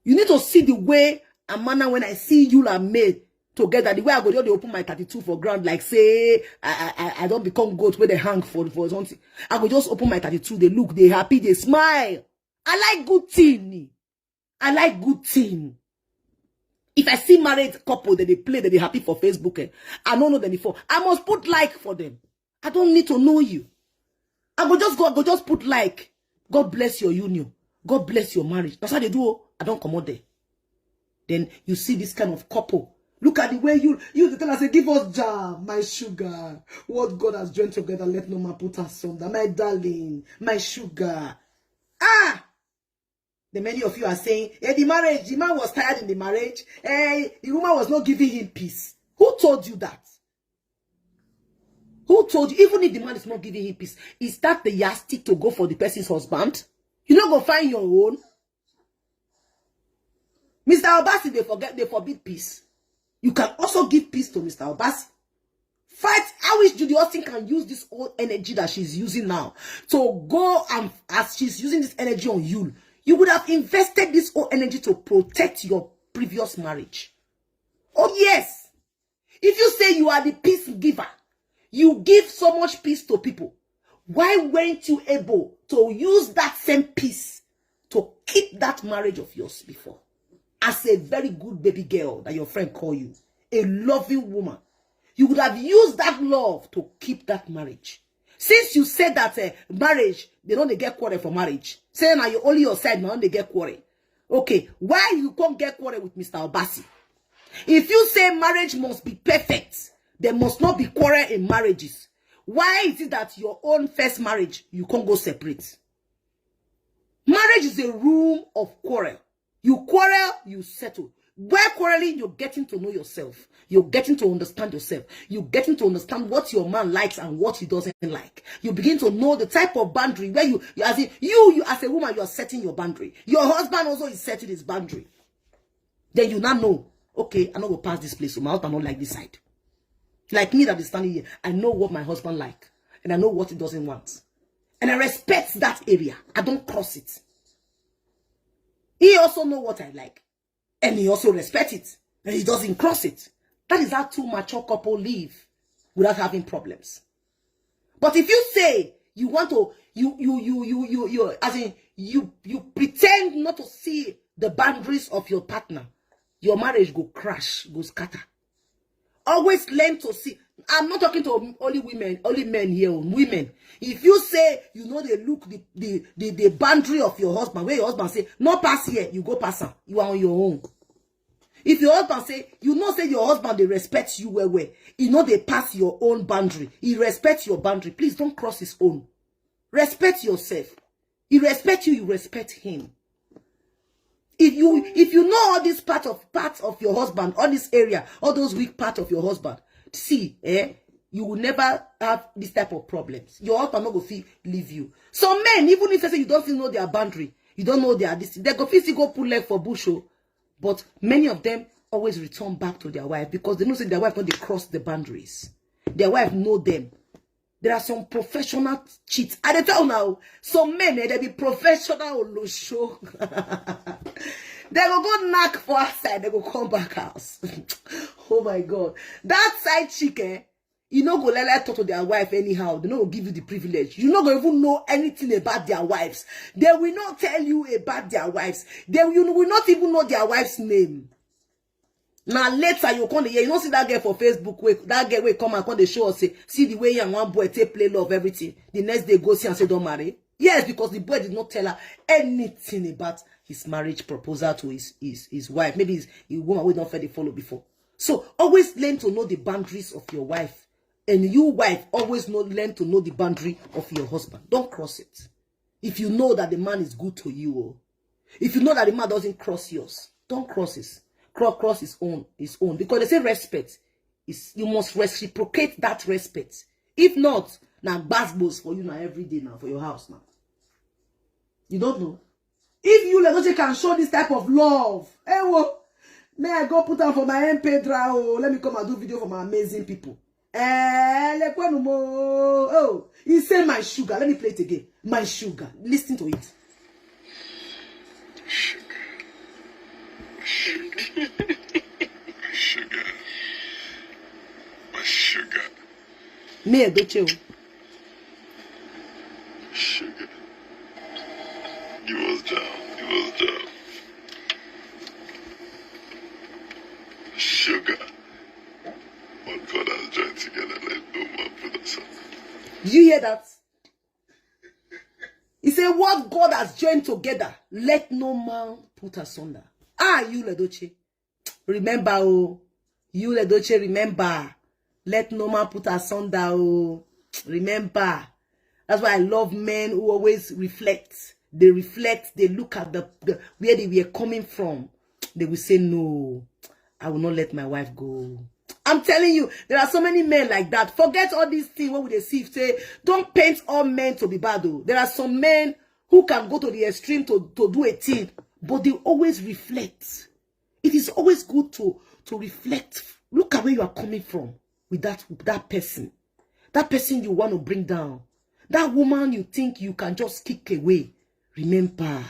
You need to see the way and manner when I see Yul and May together, the way I go there, they open my 32 for ground, like say I don't become goat where they hang for something. I go just open my 32, they look, they happy, they smile. I like good thing. I like good thing. If I see married couple that they play, that they happy for Facebook, I don't know them before. I must put like for them. I don't need to know you. I go just put like. God bless your union. God bless your marriage. That's how they do. I don't come out there. Then you see this kind of couple. Look at the way you tell us, say, give us jam, my sugar. What God has joined together, let no man put us asunder. My darling, my sugar. Ah! The many of you are saying, hey, the man was tired in the marriage. Hey, the woman was not giving him peace. Who told you that? Who told you? Even if the man is not giving him peace, is that the yardstick to go for the person's husband? You not go find your own. Mr. Obasi, they forbid peace. You can also give peace to Mr. Obasi. Fight. I wish Judy Austin can use this old energy that she's using now to go and as she's using this energy on Yul. You would have invested this old energy to protect your previous marriage. Oh yes. If you say you are the peace giver, you give so much peace to people. Why weren't you able to use that same peace to keep that marriage of yours before? As a very good baby girl that your friend call you, a loving woman, you would have used that love to keep that marriage. Since you said that marriage, they don't get quarrel for marriage. Say now you only your side, now they get quarrel. Okay, why you can't get quarrel with Mr. Obasi? If you say marriage must be perfect, there must not be quarrel in marriages. Why is it that your own first marriage, you can't go separate? Marriage is a room of quarrel. You quarrel, you settle. By quarreling, you're getting to know yourself. You're getting to understand yourself. You're getting to understand what your man likes and what he doesn't like. You begin to know the type of boundary where you as a woman, you are setting your boundary. Your husband also is setting his boundary. Then you now know, okay, I'm not going to pass this place, so my husband don't like this side. Like me that is standing here, I know what my husband like. and I know what he doesn't want. And I respect that area. I don't cross it. He also know what I like. And he also respects it. And he doesn't cross it. That is how two mature couples live without having problems. But if you say you want to, you pretend not to see the boundaries of your partner, your marriage go crash, go scatter. Always learn to see. I'm not talking to only women, only men here, women. If you say, you know, they look the boundary of your husband, where your husband say, no pass here, you go pass her. You are on your own. If your husband say, you know, say your husband, they respect you well. You know, they pass your own boundary. He respects your boundary. Please don't cross his own. Respect yourself. He respects you, you respect him. If you know all these parts of your husband, all this area, all those weak parts of your husband, see, you will never have this type of problems. Your husband not go feel leave you. Some men, even if they say you don't know their boundary, you don't know their this, they go feel go pull leg for bush. But many of them always return back to their wife because they know say their wife when they cross the boundaries. Their wife know them. There are some professional cheats. I dey tell you now, some men, they be professional on the show. They go knock for outside, they go come back house. Oh my God. That side chick, you know, go let talk to their wife anyhow. They don't give you the privilege. You not go even know anything about their wives. They will not tell you about their wives. You will not even know their wife's name. Now later you come here, you don't see that girl for Facebook. That girl will come and come the show and say, see the way young one boy take play love everything. The next day go see and say don't marry. Yes, because the boy did not tell her anything about his marriage proposal to his wife. Maybe his woman we don't fairly follow before. So always learn to know the boundaries of your wife. And you wife always learn to know the boundary of your husband. Don't cross it. If you know that the man is good to you, if you know that the man doesn't cross yours, don't cross his. Cross his own, because they say respect is you must reciprocate that respect. If not, now basketballs for you now every day now for your house now. You don't know. If you Yul Edochie can show this type of love, may I go put on for my MP draw? Let me come and do video for my amazing people. He said my sugar. Let me play it again. My sugar. Listen to it. My sugar. Me Edochie. Sugar. He was down. Sugar. What God has joined together, let no man put us apart. Did you hear that? He said, what God has joined together, let no man put asunder. Yul Edochie. Remember, Yul Edochie, remember. Let no man put asunder, Remember. That's why I love men who always reflect. They reflect, they look at the where they were coming from. They will say, no, I will not let my wife go. I'm telling you, there are so many men like that. Forget all these things. What would they see? Say, don't paint all men to be bad. There are some men who can go to the extreme to do a thing, but they always reflect. It is always good to reflect. Look at where you are coming from with that person. That person you want to bring down. That woman you think you can just kick away. Remember,